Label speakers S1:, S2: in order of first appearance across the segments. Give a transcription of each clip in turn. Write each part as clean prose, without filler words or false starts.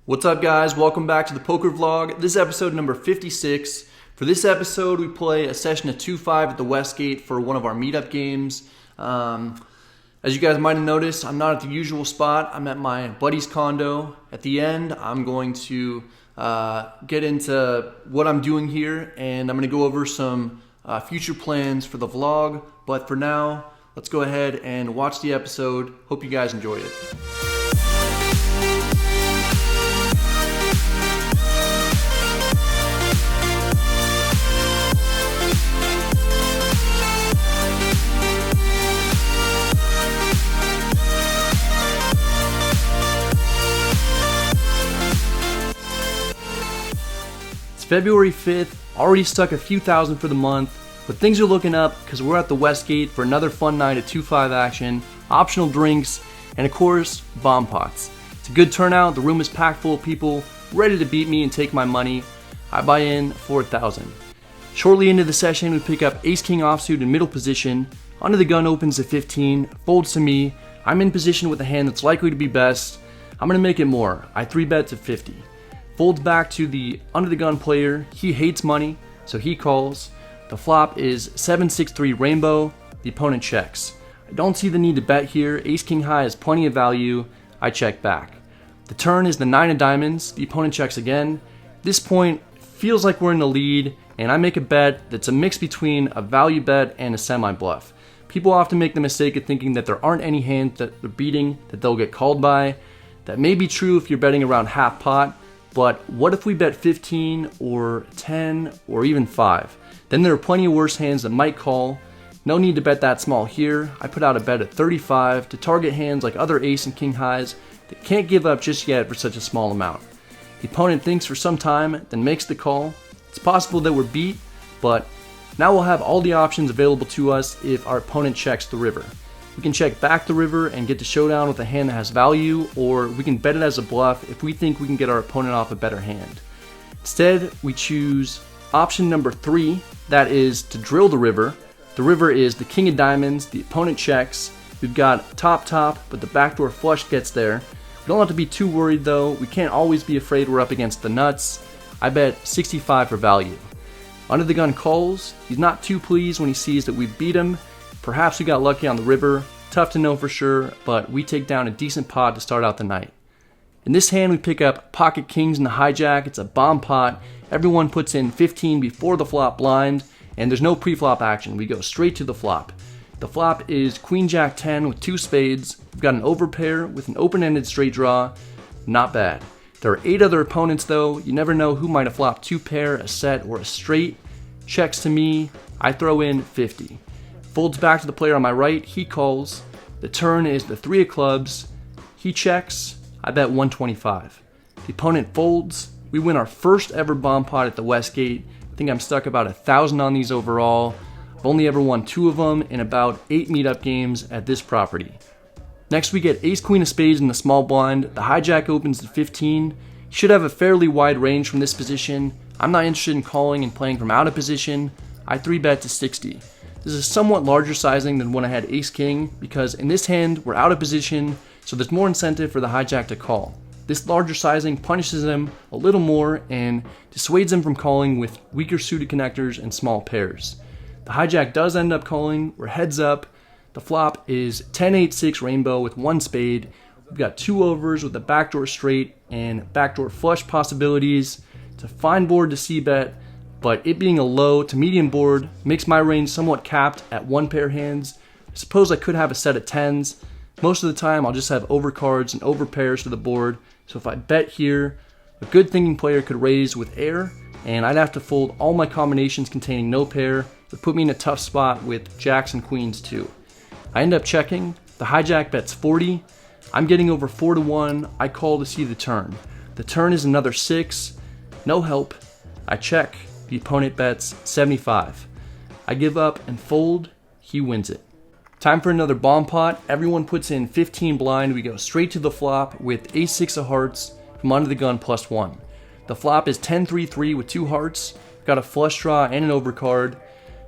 S1: What's up, guys? Welcome back to the poker vlog. This is episode number 56. For this episode, we play a session of 2-5 at the Westgate for one of our meetup games. As you guys might have noticed, I'm not at the usual spot. I'm at my buddy's condo. At the end, I'm going to get into what I'm doing here, and I'm going to go over some future plans for the vlog. But for now, let's go ahead and watch the episode. Hope you guys enjoyed it. February 5th, already stuck a few thousand for the month, but things are looking up because we're at the Westgate for another fun night of 2-5 action, optional drinks, and of course, bomb pots. It's a good turnout, the room is packed full of people, ready to beat me and take my money. I buy in 4,000. Shortly into the session, we pick up Ace-King offsuit in middle position, under the gun opens to 15, folds to me, I'm in position with a hand that's likely to be best, I'm going to make it more, I 3-bet to 50. Folds back to the under the gun player. He hates money, so he calls. The flop is 7-6-3 rainbow. The opponent checks. I don't see the need to bet here. Ace King high has plenty of value. I check back. The turn is the 9 of diamonds. The opponent checks again. This point feels like we're in the lead, and I make a bet that's a mix between a value bet and a semi bluff. People often make the mistake of thinking that there aren't any hands that they're beating that they'll get called by. That may be true if you're betting around half pot. But what if we bet 15 or 10 or even 5? Then there are plenty of worse hands that might call. No need to bet that small here. I put out a bet at 35 to target hands like other ace and king highs that can't give up just yet for such a small amount. The opponent thinks for some time, then makes the call. It's possible that we're beat, but now we'll have all the options available to us if our opponent checks the river. We can check back the river and get to showdown with a hand that has value, or we can bet it as a bluff if we think we can get our opponent off a better hand. Instead, we choose option number 3, that is to drill the river. The river is the king of diamonds, the opponent checks. We've got top, but the backdoor flush gets there. We don't have to be too worried though. We can't always be afraid we're up against the nuts. I bet 65 for value. Under the gun calls. He's not too pleased when he sees that we beat him. Perhaps we got lucky on the river, tough to know for sure, but we take down a decent pot to start out the night. In this hand we pick up pocket kings in the hijack. It's a bomb pot. Everyone puts in 15 before the flop blind, and there's no pre-flop action. We go straight to the flop. The flop is queen jack 10 with 2 spades. We've got an overpair with an open-ended straight draw. Not bad. There are 8 other opponents though. You never know who might have flopped 2 pair, a set, or a straight. Checks to me. I throw in 50. Folds back to the player on my right, he calls. The turn is the 3 of clubs. He checks, I bet 125. The opponent folds. We win our first ever bomb pot at the Westgate. I think I'm stuck about 1,000 on these overall. I've only ever won 2 of them in about 8 meetup games at this property. Next we get ace queen of spades in the small blind. The hijack opens to 15. You should have a fairly wide range from this position. I'm not interested in calling and playing from out of position. I 3-bet to 60. This is somewhat larger sizing than when I had ace-king, because in this hand, we're out of position, so there's more incentive for the hijack to call. This larger sizing punishes him a little more and dissuades him from calling with weaker suited connectors and small pairs. The hijack does end up calling, we're heads up. The flop is 10-8-6 rainbow with 1 spade. We've got 2 overs with a backdoor straight and backdoor flush possibilities. It's a fine board to c-bet. But it being a low to medium board makes my range somewhat capped at 1 pair hands. I suppose I could have a set of 10s. Most of the time I'll just have overcards and overpairs to the board. So if I bet here, a good thinking player could raise with air, and I'd have to fold all my combinations containing no pair. It would put me in a tough spot with jacks and queens too. I end up checking. The hijack bets 40. I'm getting over 4-1. I call to see the turn. The turn is another 6. No help. I check. The opponent bets 75. I give up and fold. He wins it. Time for another bomb pot. Everyone puts in 15 blind. We go straight to the flop with ace-6 of hearts from under the gun +1. The flop is 10-3-3 with 2 hearts. Got a flush draw and an overcard.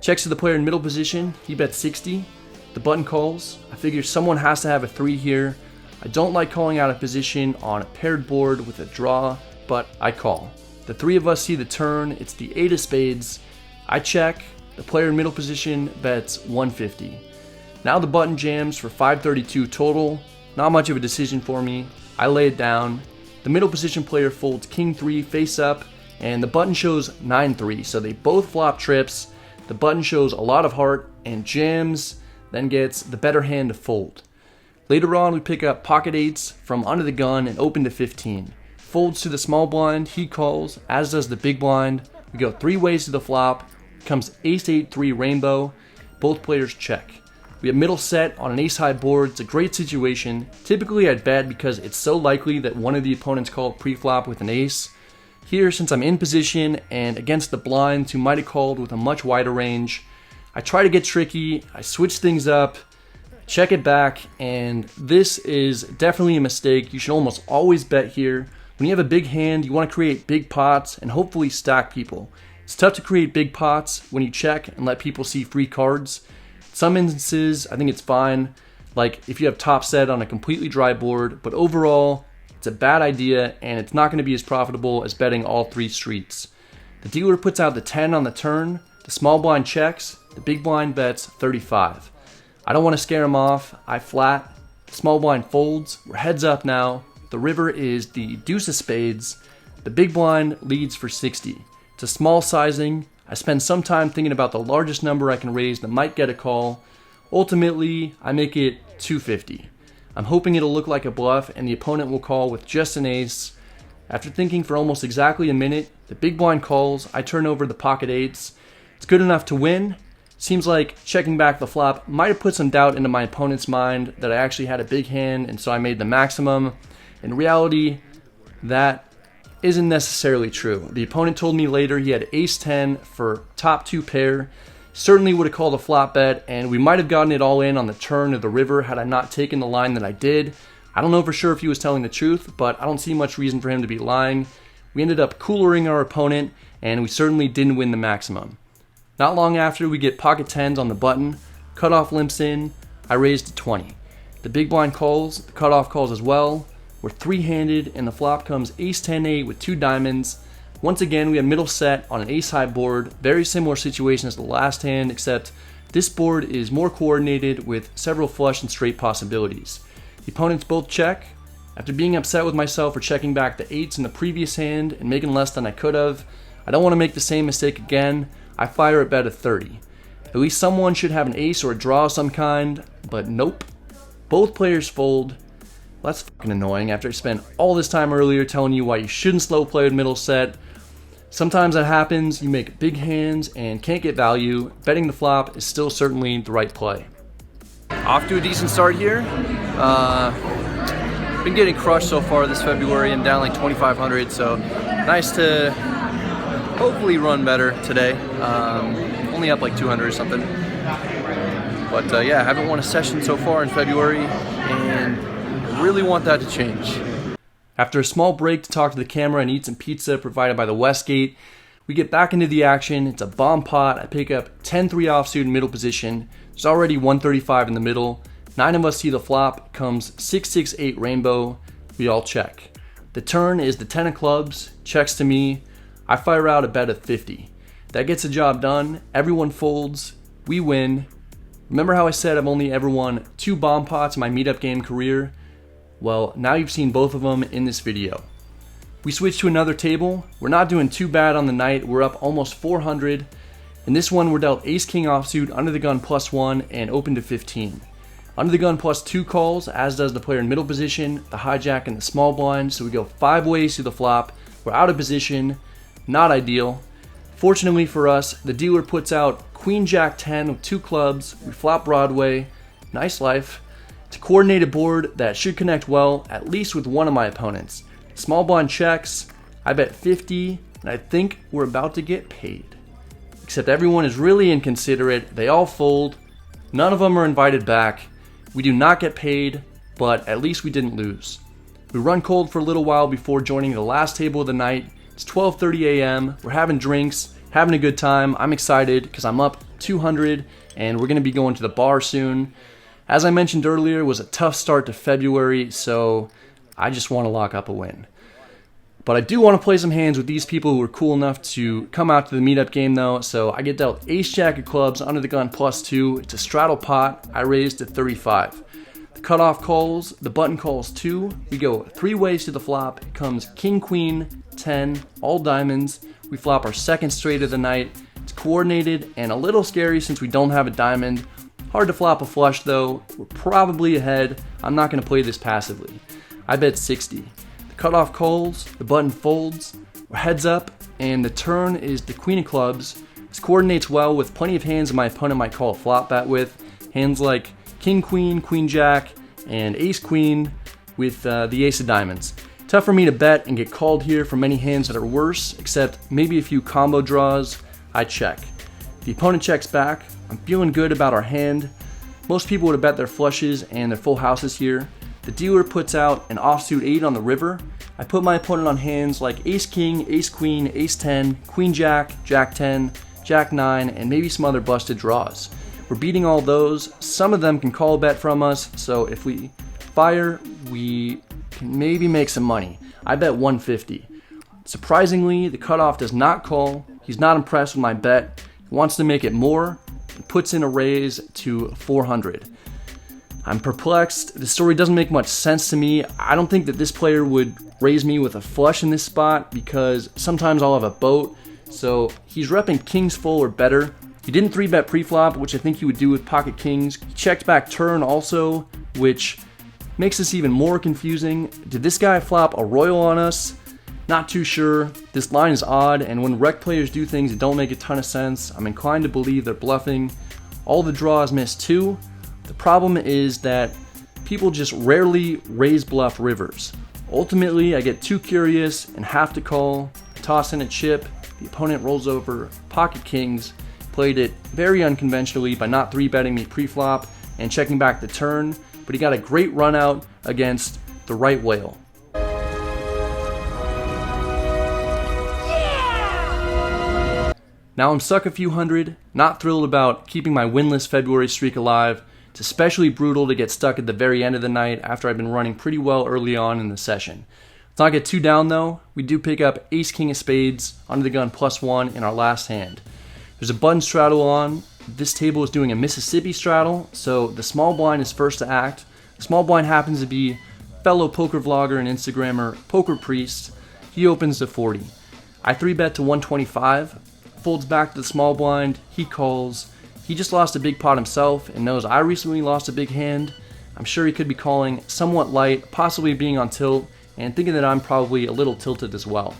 S1: Checks to the player in middle position. He bets 60. The button calls. I figure someone has to have a 3 here. I don't like calling out of position on a paired board with a draw, but I call. The three of us see the turn, it's the 8 of spades. I check, the player in middle position bets 150. Now the button jams for 532 total. Not much of a decision for me. I lay it down. The middle position player folds king 3 face up, and the button shows 9-3, so they both flop trips. The button shows a lot of heart and jams, then gets the better hand to fold. Later on, we pick up pocket 8s from under the gun and open to 15. Folds to the small blind, he calls, as does the big blind. We go 3 ways to the flop. Comes ace 8-3 rainbow. Both players check. We have middle set on an ace high board. It's a great situation. Typically I'd bet because it's so likely that one of the opponents called pre-flop with an ace. Here, since I'm in position and against the blinds who might have called with a much wider range, I try to get tricky, I switch things up, check it back, and this is definitely a mistake. You should almost always bet here. When you have a big hand, you want to create big pots and hopefully stack people. It's tough to create big pots when you check and let people see free cards. In some instances, I think it's fine, like if you have top set on a completely dry board, but overall, it's a bad idea and it's not going to be as profitable as betting all 3 streets. The dealer puts out the 10 on the turn, the small blind checks, the big blind bets 35. I don't want to scare him off, I flat, the small blind folds, we're heads up now, the river is the deuce of spades, the big blind leads for 60. It's a small sizing, I spend some time thinking about the largest number I can raise that might get a call. Ultimately, I make it 250. I'm hoping it'll look like a bluff and the opponent will call with just an ace. After thinking for almost exactly a minute, the big blind calls, I turn over the pocket 8s. It's good enough to win. Seems like checking back the flop might have put some doubt into my opponent's mind that I actually had a big hand and so I made the maximum. In reality, that isn't necessarily true. The opponent told me later he had ace 10 for top 2 pair. Certainly would have called a flop bet, and we might have gotten it all in on the turn of the river had I not taken the line that I did. I don't know for sure if he was telling the truth, but I don't see much reason for him to be lying. We ended up coolering our opponent, and we certainly didn't win the maximum. Not long after, we get pocket 10s on the button, cutoff limps in, I raised to 20. The big blind calls, the cutoff calls as well. We're 3-handed, and the flop comes ace 10-8 with 2 diamonds. Once again, we have middle set on an ace high board. Very similar situation as the last hand, except this board is more coordinated with several flush and straight possibilities. The opponents both check. After being upset with myself for checking back the 8s in the previous hand and making less than I could have, I don't want to make the same mistake again. I fire a bet of 30. At least someone should have an ace or a draw of some kind, but nope. Both players fold. That's fucking annoying after I spent all this time earlier telling you why you shouldn't slow play with middle set. Sometimes that happens, you make big hands and can't get value. Betting the flop is still certainly the right play. Off to a decent start here. Been getting crushed so far this February. I'm down like 2,500, so nice to hopefully run better today. Only up like 200 or something. But yeah, I haven't won a session so far in February, and I really want that to change. After a small break to talk to the camera and eat some pizza provided by the Westgate, we get back into the action. It's a bomb pot. I pick up 10-3 offsuit in middle position. There's already 135 in the middle. 9 of us see the flop. Comes 6-6-8 rainbow. We all check. The turn is the 10 of clubs. Checks to me. I fire out a bet of 50. That gets the job done. Everyone folds. We win. Remember how I said I've only ever won 2 bomb pots in my meetup game career? Well, now you've seen both of them in this video. We switch to another table. We're not doing too bad on the night. We're up almost 400. In this one, we're dealt ace-king offsuit, under the gun +1, and open to 15. Under the gun +2 calls, as does the player in middle position, the hijack, and the small blind. So we go 5 ways to the flop. We're out of position. Not ideal. Fortunately for us, the dealer puts out queen jack 10 with 2 clubs. We flop Broadway. Nice life. It's a coordinated board that should connect well, at least with one of my opponents. Small blind checks. I bet 50, and I think we're about to get paid. Except everyone is really inconsiderate. They all fold. None of them are invited back. We do not get paid, but at least we didn't lose. We run cold for a little while before joining the last table of the night. It's 12:30 a.m. We're having drinks, having a good time. I'm excited because I'm up 200 and we're going to be going to the bar soon. As I mentioned earlier, it was a tough start to February, so I just want to lock up a win. But I do want to play some hands with these people who were cool enough to come out to the meetup game though. So I get dealt ace jack of clubs, under the gun +2. It's a straddle pot. I raised to 35. The cutoff calls, the button calls 2. We go 3 ways to the flop. It comes king, queen, 10, all diamonds. We flop our second straight of the night. It's coordinated and a little scary since we don't have a diamond. Hard to flop a flush though. We're probably ahead. I'm not going to play this passively. I bet 60. The cutoff calls, the button folds, we're heads up, and the turn is the queen of clubs. This coordinates well with plenty of hands my opponent might call a flop bet with. Hands like king, queen, queen, jack, and ace, queen with the ace of diamonds. Tough for me to bet and get called here from many hands that are worse, except maybe a few combo draws. I check. The opponent checks back. I'm feeling good about our hand. Most people would have bet their flushes and their full houses here. The dealer puts out an offsuit 8 on the river. I put my opponent on hands like ace king, ace queen, ace 10, queen jack, jack 10, jack 9, and maybe some other busted draws. We're beating all those. Some of them can call a bet from us, so if we fire, we can maybe make some money. I bet 150. Surprisingly, the cutoff does not call. He's not impressed with my bet. He wants to make it more and puts in a raise to 400. I'm perplexed. The story doesn't make much sense to me. I don't think that this player would raise me with a flush in this spot because sometimes I'll have a boat. So he's repping kings full or better. He didn't 3-bet pre-flop, which I think he would do with pocket kings. He checked back turn also, which makes this even more confusing. Did this guy flop a royal on us? Not too sure. This line is odd, and when rec players do things that don't make a ton of sense, I'm inclined to believe they're bluffing. All the draws missed too. The problem is that people just rarely raise bluff rivers. Ultimately, I get too curious and have to call. I toss in a chip. The opponent rolls over pocket kings. Played it very unconventionally by not 3-betting me pre-flop and checking back the turn, but he got a great run out against the right whale. Now I'm stuck a few hundred, not thrilled about keeping my winless February streak alive. It's especially brutal to get stuck at the very end of the night after I've been running pretty well early on in the session. Let's not get too down though. We do pick up ace king of spades, under the gun +1 in our last hand. There's a button straddle on. This table is doing a Mississippi straddle, so the small blind is first to act. The small blind happens to be fellow poker vlogger and Instagrammer Poker Priest. He opens to 40. I 3-bet to 125. Folds back to the small blind. He calls. He just lost a big pot himself and knows I recently lost a big hand. I'm sure he could be calling somewhat light, possibly being on tilt, and thinking that I'm probably a little tilted as well.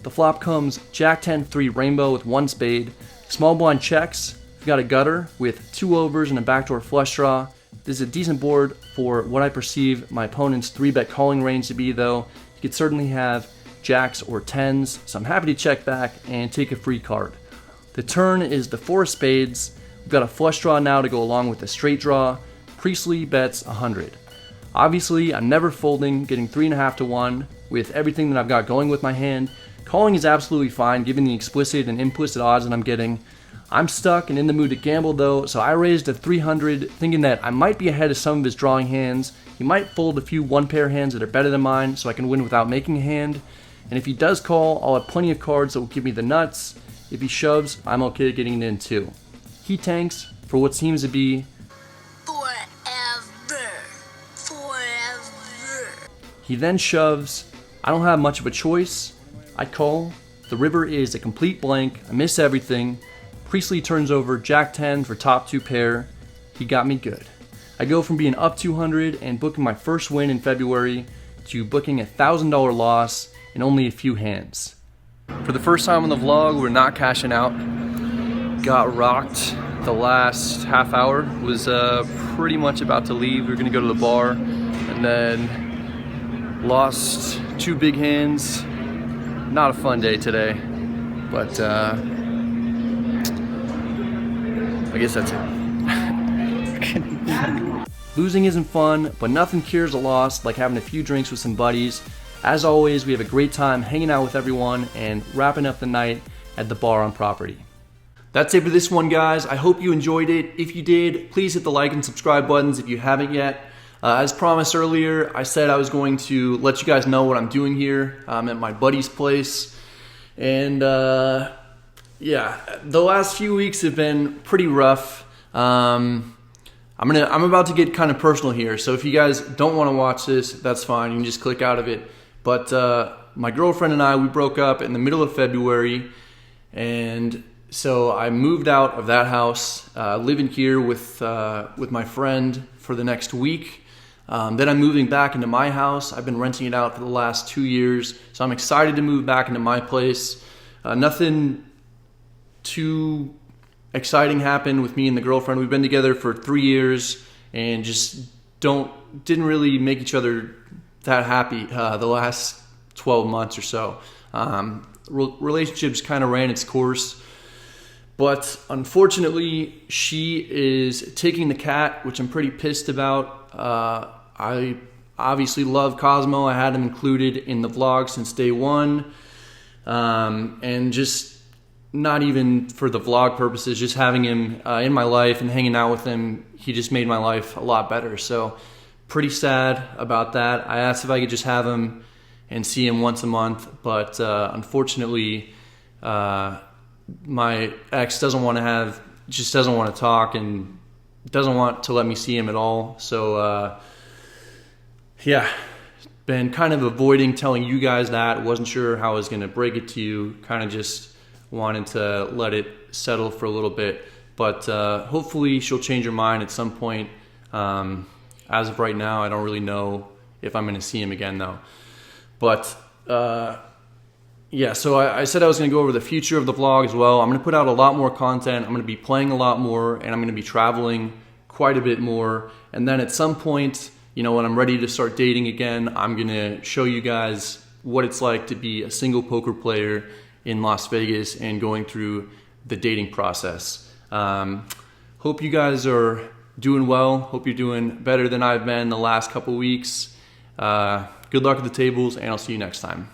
S1: The flop comes jack 10 3 rainbow with 1 spade. Small blind checks. We've got a gutter with 2 overs and a backdoor flush draw. This is a decent board for what I perceive my opponent's 3-bet calling range to be though. He could certainly have jacks or 10s, so I'm happy to check back and take a free card. The turn is the 4 of spades. We've got a flush draw now to go along with the straight draw. Priestley bets 100. Obviously, I'm never folding, getting 3.5 to 1 with everything that I've got going with my hand. Calling is absolutely fine given the explicit and implicit odds that I'm getting. I'm stuck and in the mood to gamble though, so I raised to 300 thinking that I might be ahead of some of his drawing hands. He might fold a few 1-pair hands that are better than mine so I can win without making a hand. And if he does call, I'll have plenty of cards that will give me the nuts. If he shoves, I'm okay getting it in too. He tanks for what seems to be forever. He then shoves. I don't have much of a choice. I call. The river is a complete blank. I miss everything. Priestley turns over jack 10 for top 2 pair. He got me good. I go from being up 200 and booking my first win in February to booking a $1,000 loss in only a few hands. For the first time on the vlog, we're not cashing out. Got rocked the last half hour. Was pretty much about to leave. We were gonna go to the bar and then lost 2 big hands. Not a fun day today, but I guess that's it. Losing isn't fun, but nothing cures a loss like having a few drinks with some buddies. As always, we have a great time hanging out with everyone and wrapping up the night at the bar on property. That's it for this one, guys. I hope you enjoyed it. If you did, please hit the like and subscribe buttons if you haven't yet. As promised earlier, I said I was going to let you guys know what I'm doing here. I'm at my buddy's place. And yeah, the last few weeks have been pretty rough. I'm about to get kind of personal here. So if you guys don't want to watch this, that's fine. You can just click out of it. But my girlfriend and I, we broke up in the middle of February. And so I moved out of that house, living here with my friend for the next week. Then I'm moving back into my house. I've been renting it out for the last 2 years, so I'm excited to move back into my place. Nothing too exciting happened with me and the girlfriend. We've been together for 3 years and just didn't really make each other that happy the last 12 months or so. Relationships kind of ran its course. But unfortunately, she is taking the cat, which I'm pretty pissed about. I obviously love Cosmo. I had him included in the vlog since day one. And just not even for the vlog purposes, just having him in my life and hanging out with him, he just made my life a lot better. So pretty sad about that. I asked if I could just have him and see him once a month, but unfortunately, my ex doesn't want to talk and doesn't want to let me see him at all. So yeah, been kind of avoiding telling you guys that. Wasn't sure how I was going to break it to you. Kind of just wanted to let it settle for a little bit. But hopefully she'll change her mind at some point. As of right now, I don't really know if I'm going to see him again though. But yeah, so I said I was going to go over the future of the vlog as well. I'm going to put out a lot more content. I'm going to be playing a lot more, and I'm going to be traveling quite a bit more. And then at some point, you know, when I'm ready to start dating again, I'm going to show you guys what it's like to be a single poker player in Las Vegas and going through the dating process. Hope you guys are doing well. Hope you're doing better than I've been the last couple weeks. Good luck at the tables, and I'll see you next time.